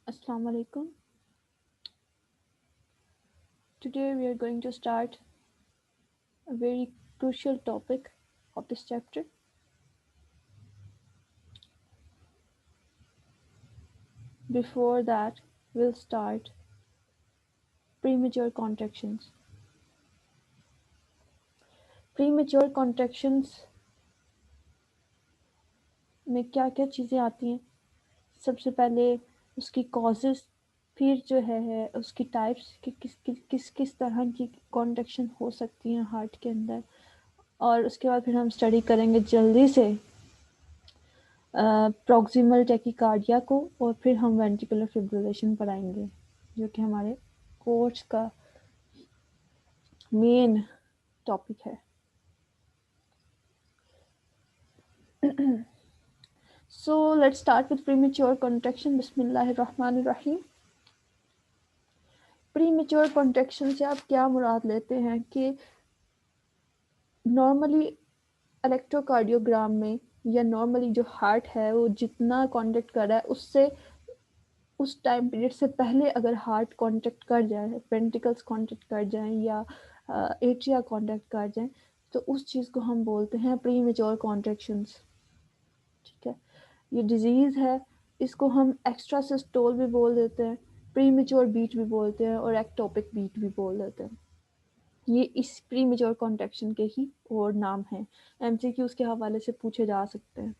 Assalamu alaikum. Today we are going to start a very crucial topic of this chapter. Before that, we'll start premature contractions. Premature contractions में क्या क्या चीज़ें आती हैं? सबसे पहले उसकी कॉजेस, फिर जो है उसकी टाइप्स कि किस तरह की कॉन्ट्रैक्शन हो सकती हैं हार्ट के अंदर, और उसके बाद फिर हम स्टडी करेंगे जल्दी से प्रॉक्सिमल टैकीकार्डिया को, और फिर हम वेंट्रिकुलर फिब्रिलेशन पढ़ाएंगे जो कि हमारे कोर्स का मेन टॉपिक है. So let's start with premature contraction. बिस्मिल्लाहिर्रहमानिर्रहीम. प्रीमेच्योर कॉन्ट्रैक्शन से आप क्या मुराद लेते हैं कि नॉर्मली इलेक्ट्रोकार्डियोग्राम में या नॉर्मली जो हार्ट है वो जितना कॉन्ट्रैक्ट कर रहा है उससे उस टाइम पीरियड से पहले अगर हार्ट कॉन्ट्रैक्ट कर जाए, वेंट्रिकल्स कॉन्ट्रैक्ट कर जाएं या एट्रिया कॉन्ट्रैक्ट कर जाएं, तो उस चीज़ को हम बोलते हैं प्रीमेच्योर कॉन्ट्रैक्शंस. ठीक है, ये डिजीज़ है, इसको हम एक्स्ट्रा सिस्टोल भी बोल देते हैं, प्रीमेच्योर बीट भी बोलते हैं और एक्टोपिक बीट भी बोल देते हैं. ये इस प्रीमेच्योर कॉन्ट्रैक्शन के ही और नाम हैं. एमसीक्यूज के हवाले से पूछे जा सकते हैं.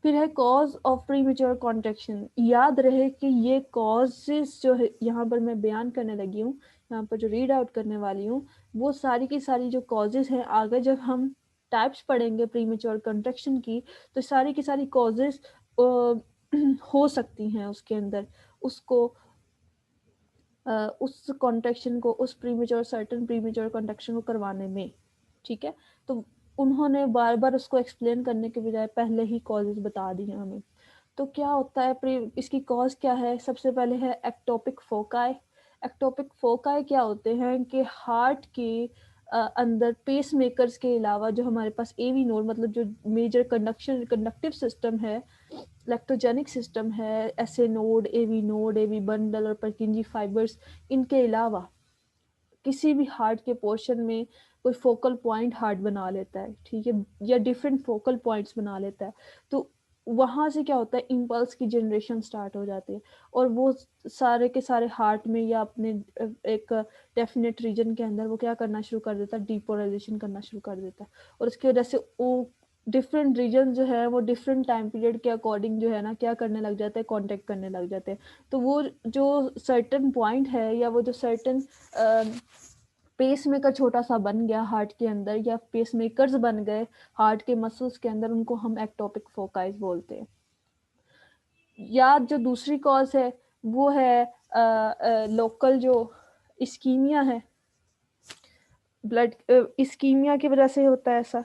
फिर है कॉज ऑफ प्रीमेच्योर कॉन्ट्रैक्शन. याद रहे कि ये कॉजेस जो है यहाँ पर मैं बयान करने लगी हूँ, यहाँ पर जो रीड आउट करने वाली हूँ, वो सारी की सारी जो कॉजेस हैं आगे जब हम टाइप्स पढ़ेंगे प्रीमेच्योर कॉन्ट्रैक्शन की, तो सारी की सारी कॉजेस हो सकती हैं उसके अंदर उसको उस कॉन्ट्रैक्शन को, उस प्रीमेच्योर सर्टेन प्रीमेच्योर कॉन्ट्रैक्शन को करवाने में. ठीक है, तो उन्होंने बार बार उसको एक्सप्लेन करने के बजाय पहले ही कॉजेज बता दी हैं हमें. तो क्या होता है, इसकी कॉज क्या है? सबसे पहले है एक्टोपिक फोकाई. एक्टोपिक फोकाई क्या होते हैं कि हार्ट के अंदर पेस मेकर्स के अलावा जो हमारे पास एवी नोड, मतलब जो मेजर कंडक्टिव सिस्टम है, इलेक्ट्रोजेनिक सिस्टम है, एसए नोड, एवी बंडल और परकिंजी फाइबर्स, इनके अलावा किसी भी हार्ट के पोर्शन में कोई फोकल पॉइंट हार्ट बना लेता है, ठीक है, या डिफरेंट फोकल पॉइंट्स बना लेता है, तो वहाँ से क्या होता है, इम्पल्स की जनरेशन स्टार्ट हो जाती है, और वो सारे के सारे हार्ट में या अपने एक डेफिनेट रीजन के अंदर वो क्या करना शुरू कर देता है, डिपोलराइजेशन करना शुरू कर देता है, और उसकी वजह से वो डिफरेंट रीजन जो है वो डिफरेंट टाइम पीरियड के अकॉर्डिंग जो है ना क्या करने लग जाते हैं, कॉन्टेक्ट करने लग जाते हैं. तो वो जो सर्टन पॉइंट है या वो जो सर्टन पेस मेकर छोटा सा बन गया हार्ट के अंदर, या पेस मेकर्स बन गए हार्ट के मसल्स के अंदर, उनको हम एक्टोपिक फोकाइज बोलते हैं. या जो दूसरी कॉज है वो है लोकल जो इस्कीमिया है, ब्लड इस्कीमिया की वजह से होता है ऐसा.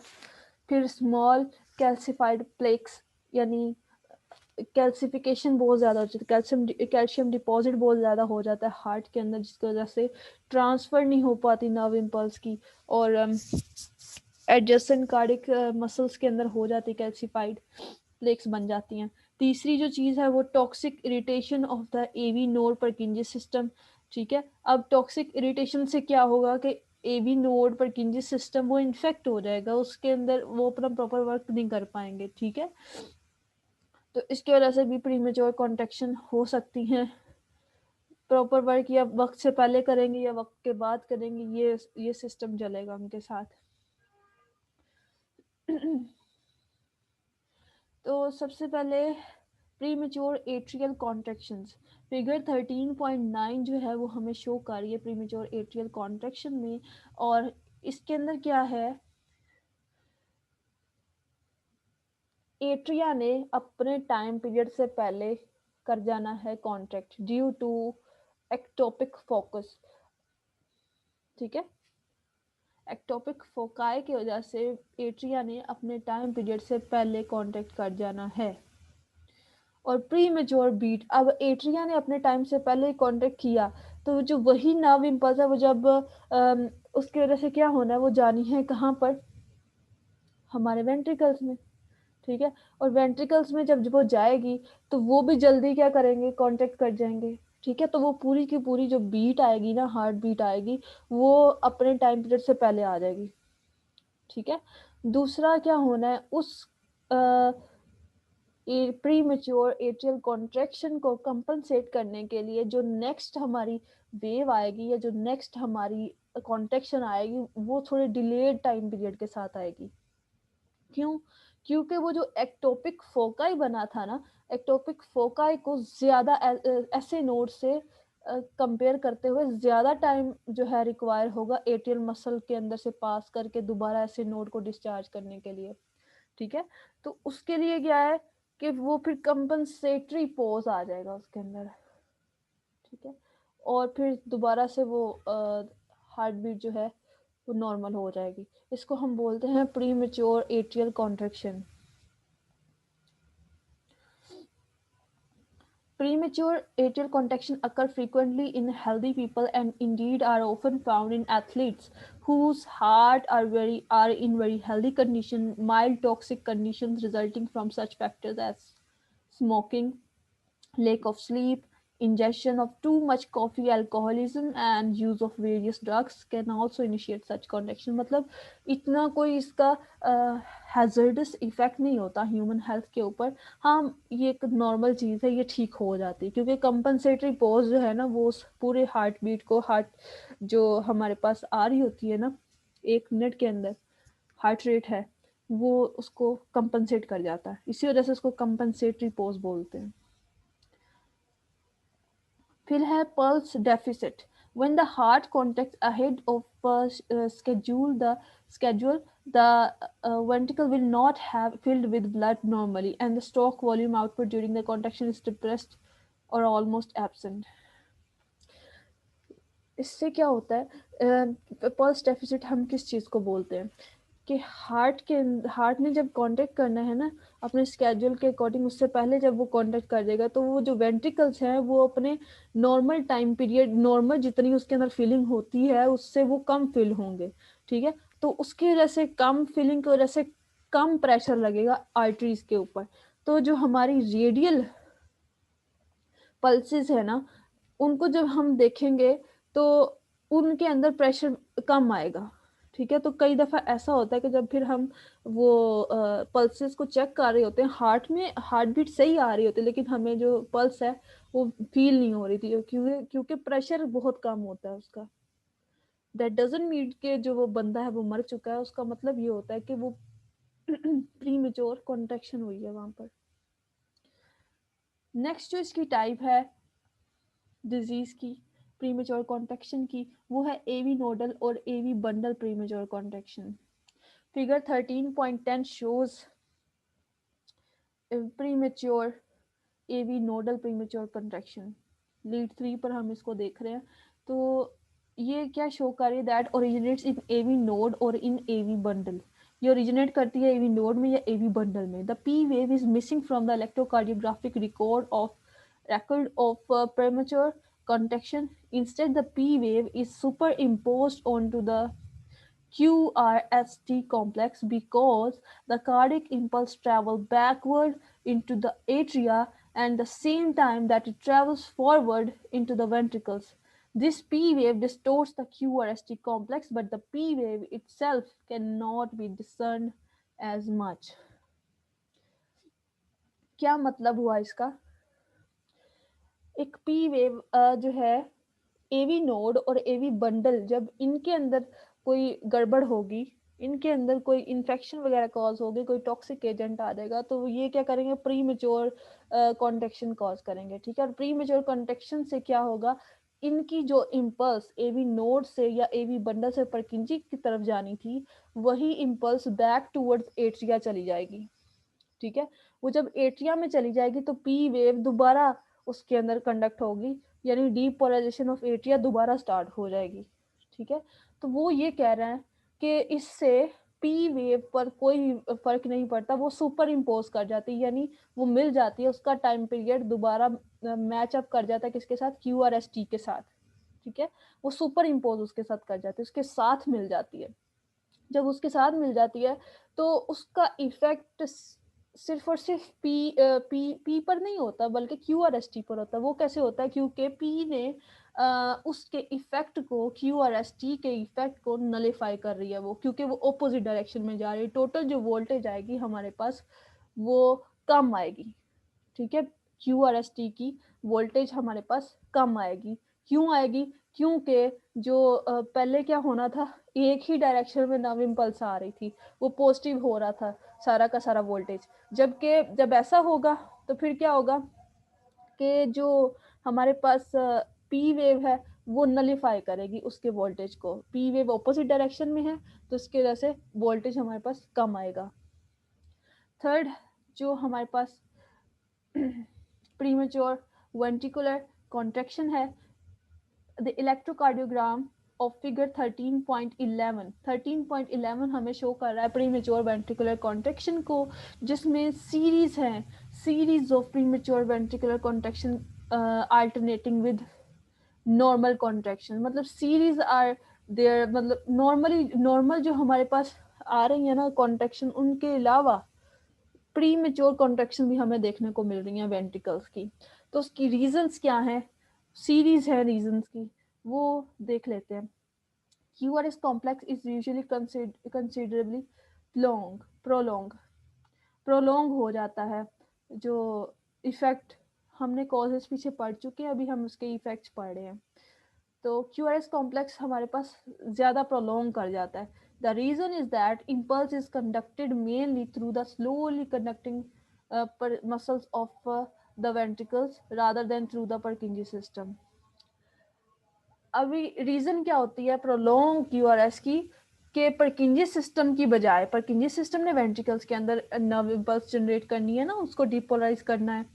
फिर स्मॉल कैल्सिफाइड प्लेक्स, यानी कैल्सिफिकेशन बहुत ज़्यादा हो जाती है, कैल्शियम डिपॉजिट बहुत ज़्यादा हो जाता है हार्ट के अंदर, जिसकी वजह से ट्रांसफ़र नहीं हो पाती नर्व इम्पल्स की, और एडजेसेंट कार्डिक मसल्स के अंदर हो जाती कैल्सिफाइड प्लेक्स बन जाती हैं. तीसरी जो चीज़ है वो toxic irritation of the AV node Purkinje system. ठीक है, अब टॉक्सिक इरिटेशन से क्या होगा कि एवी नोड परकिंजी सिस्टम वो इन्फेक्ट हो जाएगा, उसके अंदर वो अपना प्रॉपर वर्क नहीं कर पाएंगे. ठीक है, तो इसकी वजह से भी प्रीमेच्योर कॉन्ट्रैक्शन हो सकती हैं. प्रॉपर वर्क या वक्त से पहले करेंगे या वक्त के बाद करेंगे, ये सिस्टम चलेगा उनके साथ. तो सबसे पहले प्रीमेच्योर एट्रियल कॉन्ट्रैक्शंस. फिगर 13.9 जो है वो हमें शो कर रही है प्रीमेच्योर एट्रियल कॉन्ट्रैक्शन में, और इसके अंदर क्या है, एट्रिया ने अपने टाइम पीरियड से पहले कर जाना है contract due to ectopic focus. ठीक है, एक्टोपिक फोकाई की वजह से एट्रिया ने अपने टाइम पीरियड से पहले कॉन्ट्रैक्ट कर जाना है. और प्री मेच्योर बीट, अब एट्रिया ने अपने टाइम से पहले कॉन्ट्रैक्ट किया, तो जो वही नर्व इम्पल्स है वो जब उसकी वजह से क्या होना है, वो जानी है कहाँ पर, हमारे वेंट्रिकल्स में. ठीक है। और वेंट्रिकल्स में जब वो जाएगी तो वो भी जल्दी क्या करेंगे, कॉन्टेक्ट कर जाएंगे, ठीक है। तो वो पूरी की पूरी जो बीट आएगी ना, हार्ट बीट आएगी, वो अपने टाइम पीरियड से पहले आ जाएगी, ठीक है। दूसरा क्या होना है, उस प्री मेच्योर एट्रियल कॉन्ट्रैक्शन को कंपनसेट करने के लिए जो नेक्स्ट हमारी वेव आएगी या जो नेक्स्ट हमारी कॉन्ट्रैक्शन आएगी, वो थोड़े डिलेड टाइम पीरियड के साथ आएगी। क्यों? क्योंकि वो जो एक्टोपिक फोकाई बना था ना, एक्टोपिक फोकाई को ज्यादा ऐसे नोड से कंपेयर करते हुए ज्यादा टाइम जो है रिक्वायर होगा एट्रियल मसल के अंदर से पास करके दोबारा ऐसे नोड को डिस्चार्ज करने के लिए, ठीक है। तो उसके लिए क्या है कि वो फिर कंपनसेटरी पोज आ जाएगा उसके अंदर, ठीक है। और फिर दोबारा से वो हार्ट बीट जो है वो नॉर्मल हो जाएगी। इसको हम बोलते हैं pre mature atrial contraction. Premature atrial contraction occur frequently in healthy people and indeed are often found in athletes whose heart are in very healthy condition. Mild toxic conditions resulting from such factors as smoking, lack of sleep, ingestion of too much coffee, alcoholism and use of various drugs can also initiate such contraction। मतलब इतना कोई इसका hazardous effect नहीं होता human health के ऊपर। हाँ, ये एक नॉर्मल चीज़ है, ये ठीक हो जाती है क्योंकि कंपनसेटरी पोज जो है ना, वो उस पूरे हार्ट बीट को, हार्ट जो हमारे पास आ रही होती है ना 1 मिनट के अंदर हार्ट रेट है, वो उसको कंपनसेट कर जाता है। इसी वजह से उसको कंपनसेटरी पोज बोलते हैं। फिर है pulse deficit. When the heart contracts ahead of schedule, the ventricle will not have filled with blood normally, and the stroke volume output during the contraction is depressed or almost absent. इससे क्या होता है, pulse deficit हम किस चीज़ को बोलते हैं कि हार्ट ने जब कांटेक्ट करना है ना अपने स्केड्यूल के अकॉर्डिंग, उससे पहले जब वो कांटेक्ट कर देगा तो वो जो वेंट्रिकल्स हैं वो अपने नॉर्मल टाइम पीरियड, नॉर्मल जितनी उसके अंदर फीलिंग होती है उससे वो कम फील होंगे, ठीक है। तो उसकी वजह से कम फीलिंग की वजह से कम प्रेशर लगेगा आर्टरीज के ऊपर। तो जो हमारी रेडियल पल्सेस है ना, उनको जब हम देखेंगे तो उनके अंदर प्रेशर कम आएगा, ठीक है। तो कई दफ़ा ऐसा होता है कि जब फिर हम वो पल्सेस को चेक कर रहे होते हैं, हार्ट में हार्ट बीट सही आ रही होती है लेकिन हमें जो पल्स है वो फील नहीं हो रही थी, क्योंकि प्रेशर बहुत कम होता है उसका। दैट डजंट मीन कि जो वो बंदा है वो मर चुका है, उसका मतलब ये होता है कि वो प्रीमेच्योर कॉन्ट्रैक्शन हुई है वहां पर। नेक्स्ट जो इसकी टाइप है डिजीज की, प्रीमेच्योर कॉन्ट्रैक्शन की, वो है एवी नोडल और AV bundle premature contraction. Figure 13.10 shows premature AV nodal premature contraction। Lead 3 पर हम इसको देख रहे हैं। तो ये क्या शो कर रही है, that originates in AV node और इन एवी बंडल। ये ओरिजिनेट करती है एवी नोड में या एवी बंडल में। The P wave is missing from the electrocardiographic record of premature contraction. Instead, the P wave is superimposed onto the QRST complex because the cardiac impulse travels backward into the atria and the same time that it travels forward into the ventricles. This P wave distorts the QRST complex, but the P wave itself cannot be discerned as much. क्या मतलब हुआ इसका? एक P wave जो है एवी node और AV bundle, जब इनके अंदर कोई गड़बड़ होगी, इनके अंदर कोई इन्फेक्शन वगैरह कॉज होगी, कोई टॉक्सिक एजेंट आ जाएगा, तो ये क्या करेंगे, प्री मेच्योर कॉन्ट्रैक्शन कॉज करेंगे, ठीक है। और प्री मेच्योर कॉन्ट्रैक्शन से क्या होगा, इनकी जो इम्पल्स एवी नोड से या एवी बंडल से परकिंजी की तरफ जानी थी, वही इम्पल्स बैक टूवर्ड्स एट्रिया चली जाएगी, ठीक है। वो जब एट्रिया में चली जाएगी तो पी वेव दोबारा उसके अंदर कंडक्ट होगी, यानी डीपोलराइजेशन ऑफ एट्रिया दोबारा स्टार्ट हो जाएगी, ठीक है। तो वो ये कह रहे हैं कि इससे पी वेव पर कोई फर्क नहीं पड़ता, वो सुपर इम्पोज कर जाती है, यानी वो मिल जाती है, उसका टाइम पीरियड दोबारा मैच अप कर जाता है किसके साथ, क्यू आर एस टी के साथ, ठीक है। वो सुपर इम्पोज उसके साथ कर जाती है, उसके साथ मिल जाती है। जब उसके साथ मिल जाती है तो उसका इफेक्ट सिर्फ और सिर्फ पी पर नहीं होता, बल्कि क्यू आर एस टी पर होता है। वो कैसे होता है? क्योंकि पी ने उसके इफेक्ट को, क्यू आर एस टी के इफेक्ट को नलिफाई कर रही है वो, क्योंकि वो ऑपोजिट डायरेक्शन में जा रही है। टोटल जो वोल्टेज आएगी हमारे पास वो कम आएगी, ठीक है। क्यू आर एस टी की वोल्टेज हमारे पास कम आएगी। क्यों आएगी? क्योंकि जो पहले क्या होना था, एक ही डायरेक्शन में नव इम्पल्स आ रही थी, वो पॉजिटिव हो रहा था सारा का सारा वोल्टेज। जबकि जब ऐसा होगा तो फिर क्या होगा कि जो हमारे पास पी वेव है वो नलिफाई करेगी उसके वोल्टेज को। पी वेव ऑपोजिट डायरेक्शन में है तो इसकी वजह से वोल्टेज हमारे पास कम आएगा। थर्ड, जो हमारे पास प्रीमेच्योर वेंट्रिकुलर कॉन्ट्रैक्शन है, द इलेक्ट्रोकार्डियोग्राम ऑफ फिगर 13.11 हमें शो कर रहा है प्रीमेच्योर वेंट्रिकुलर कॉन्ट्रैक्शन को, जिसमें सीरीज है, series of premature ventricular contraction alternating with normal contraction. मतलब सीरीज आर देयर, मतलब नॉर्मल जो हमारे पास आ रही है ना कॉन्ट्रैक्शन, उनके अलावा प्री मेच्योर कॉन्ट्रैक्शन भी हमें देखने को मिल रही हैं वेंट्रिकल्स की। तो उसकी रीजंस क्या हैं? सीरीज है रीजंस की, वो देख लेते हैं। QRS complex is usually considerably prolong हो जाता है। जो इफेक्ट हमने कॉजेस पीछे पढ़ चुके हैं, अभी हम उसके इफेक्ट्स पढ़ रहे हैं। तो क्यूआरएस कॉम्प्लेक्स हमारे पास ज़्यादा प्रोलॉन्ग कर जाता है। The reason is that impulse is conducted mainly through the slowly conducting muscles of the ventricles rather than through the परकिंजी system. अभी रीज़न क्या होती है प्रोलॉन्ग क्यूआरएस की? के परकिंजी सिस्टम की बजाय, परकिंजी सिस्टम ने वेंट्रिकल्स के अंदर नर्व इम्पल्स जनरेट करनी है ना, उसको डिपोलराइज करना है।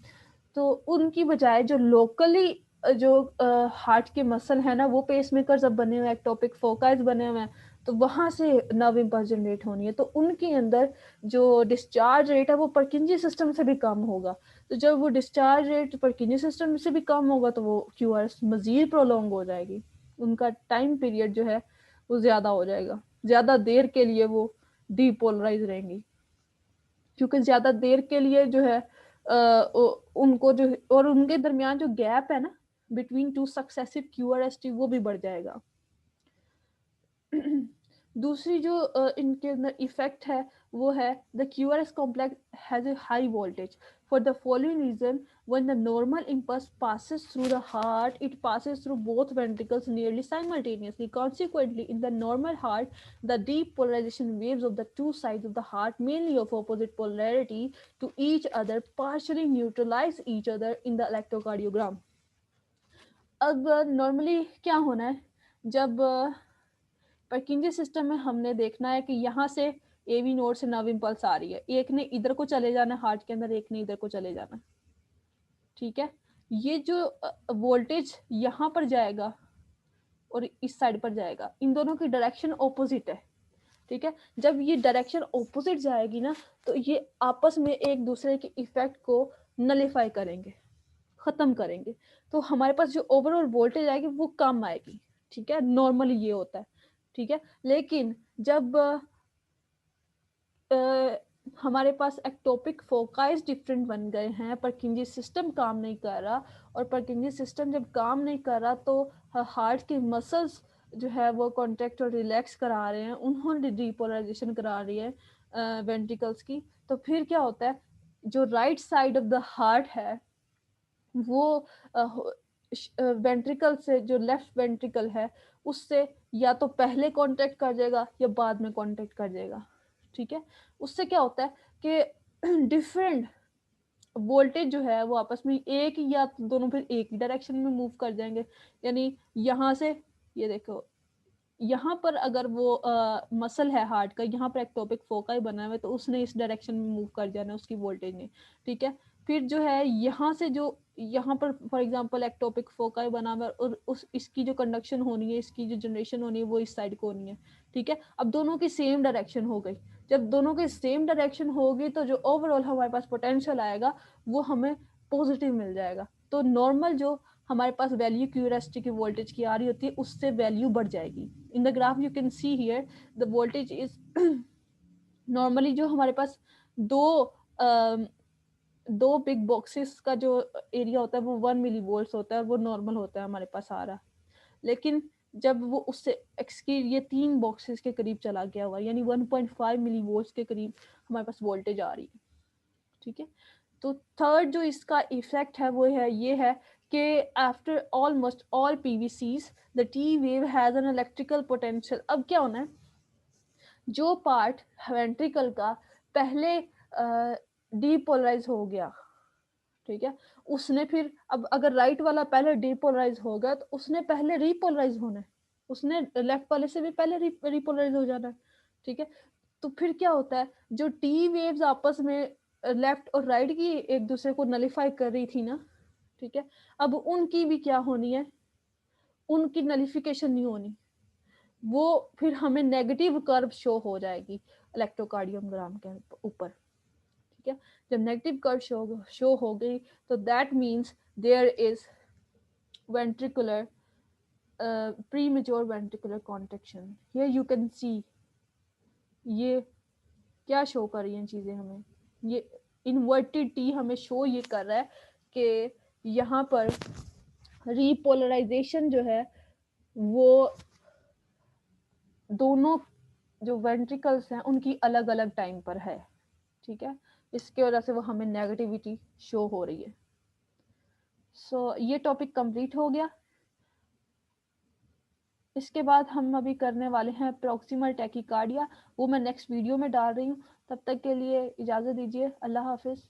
तो उनकी बजाय जो लोकली जो हार्ट के मसल है ना, वो पेसमेकर्स अब बने हुए हैं, एक्टोपिक फोकाइज बने हुए हैं, तो वहां से नर्व इम्पल्स जनरेट होनी है। तो उनके अंदर जो डिस्चार्ज रेट है वो परकिंजी सिस्टम से भी कम होगा। तो जब वो डिस्चार्ज रेट परकिंजी सिस्टम से भी कम होगा तो वो क्यूआरएस मजीद प्रोलॉन्ग हो जाएगी, उनका टाइम पीरियड जो है वो ज्यादा हो जाएगा, ज्यादा देर के लिए वो डीपोलराइज रहेंगी, क्योंकि ज्यादा देर के लिए जो है उनको जो, और उनके दरमियान जो गैप है ना बिटवीन टू सक्सेसिव क्यूआरएसटी, वो भी बढ़ जाएगा। दूसरी जो इनके अंदर इफेक्ट है वो है the QRS complex has a high voltage for the following reason. when the normal impulse passes through the heart, it passes through both ventricles nearly simultaneously. Consequently, in the normal heart, the depolarization waves of the two sides of the heart, mainly of opposite polarity to each other, partially neutralize each other in the electrocardiogram. अब normally क्या होना है, जब परकिंजी system में हमने देखना है कि यहाँ से एवी नोड से नर्व इम्पल्स आ रही है, एक ने इधर को चले जाना है हार्ट के अंदर, एक ने इधर को चले जाना है, ठीक है। ये जो वोल्टेज यहाँ पर जाएगा और इस साइड पर जाएगा, इन दोनों की डायरेक्शन ऑपोजिट है, ठीक है। जब ये डायरेक्शन ऑपोजिट जाएगी ना, तो ये आपस में एक दूसरे के इफेक्ट को नलिफाई करेंगे, खत्म करेंगे। तो हमारे पास जो ओवरऑल वोल्टेज आएगी वो कम आएगी, ठीक है। नॉर्मली ये होता है, ठीक है। लेकिन जब हमारे पास एक्टोपिक फोकाइज डिफरेंट बन गए हैं, परकिंजी सिस्टम काम नहीं कर रहा, और परकिंजी सिस्टम जब काम नहीं कर रहा तो हार्ट के मसल्स जो है वो कॉन्ट्रैक्ट और रिलैक्स करा रहे हैं, उन्होंने डीपोलराइजेशन करा रही है वेंट्रिकल्स की। तो फिर क्या होता है, जो right side of the heart है वो वेंट्रिकल से, जो लेफ्ट वेंट्रिकल है उससे या तो पहले कांटेक्ट कर जाएगा या बाद में कांटेक्ट कर जाएगा, ठीक है। उससे क्या होता है कि डिफरेंट वोल्टेज जो है वो आपस में एक या दोनों फिर एक ही डायरेक्शन में मूव कर जाएंगे। यानी यहाँ से, ये देखो यहाँ पर अगर वो मसल है हार्ट का, यहाँ पर एक्टोपिक फोकाई बना हुआ है, तो उसने इस डायरेक्शन में मूव कर जाना है उसकी वोल्टेज ने, ठीक है। फिर जो है यहाँ से जो यहाँ पर फॉर एग्जांपल एक्टोपिक फोकाई बना हुआ है और उस इसकी जो कंडक्शन होनी है, इसकी जो जनरेशन होनी है वो इस साइड को होनी है, ठीक है। अब दोनों की सेम डायरेक्शन हो गई, जब दोनों की सेम डायरेक्शन होगी तो जो ओवरऑल हमारे पास पोटेंशियल आएगा वो हमें पॉजिटिव मिल जाएगा। तो नॉर्मल जो हमारे पास वैल्यू क्यूरियोसिटी की वोल्टेज की आ रही होती है उससे वैल्यू बढ़ जाएगी। In the graph you can see here the voltage is normally जो हमारे पास दो दो बिग बॉक्सेस का जो एरिया होता है वो 1 मिली वोल्ट्स होता है और वो नॉर्मल होता है हमारे पास आ रहा। लेकिन जब वो उससे एक्सकीड ये 3 बॉक्सेस के करीब चला गया हुआ, यानी 1.5 मिली वोल्ट्स के करीब हमारे पास वोल्टेज आ रही है, ठीक है। तो थर्ड जो इसका इफेक्ट है वो है ये है कि after almost all PVCs the T wave has an electrical potential. अब क्या होना है, जो पार्ट वेंट्रिकल का पहले डीपोलराइज हो गया, ठीक है, उसने फिर अब अगर राइट वाला पहले डीपोलराइज हो गया तो उसने पहले रीपोलराइज होना है, उसने लेफ्ट वाले से भी पहले रीपोलराइज हो जाना है, ठीक है। तो फिर क्या होता है, जो टी वेव्स आपस में लेफ्ट और राइट की एक दूसरे को नलिफाई कर रही थी ना, ठीक है, अब उनकी भी क्या होनी है, उनकी नलिफिकेशन नहीं होनी, वो फिर हमें नेगेटिव कर्व शो हो जाएगी इलेक्ट्रोकार्डियोग्राम के ऊपर, ठीक है। जब नेगेटिव कर्व शो हो गई तो that means there is ventricular premature ventricular contraction. Here you can see ये क्या शो कर रही हैं चीजें हमें, ये इन्वर्टेड टी हमें शो ये कर रहा है कि यहाँ पर रीपोलराइजेशन जो है वो दोनों जो वेंट्रिकल्स हैं उनकी अलग अलग टाइम पर है, ठीक है। इसके वजह से वो हमें नेगेटिविटी शो हो रही है। सो ये टॉपिक कंप्लीट हो गया। इसके बाद हम अभी करने वाले हैं प्रॉक्सिमल टैकीकार्डिया, वो मैं नेक्स्ट वीडियो में डाल रही हूँ। तब तक के लिए इजाज़त दीजिए, अल्लाह हाफिज़।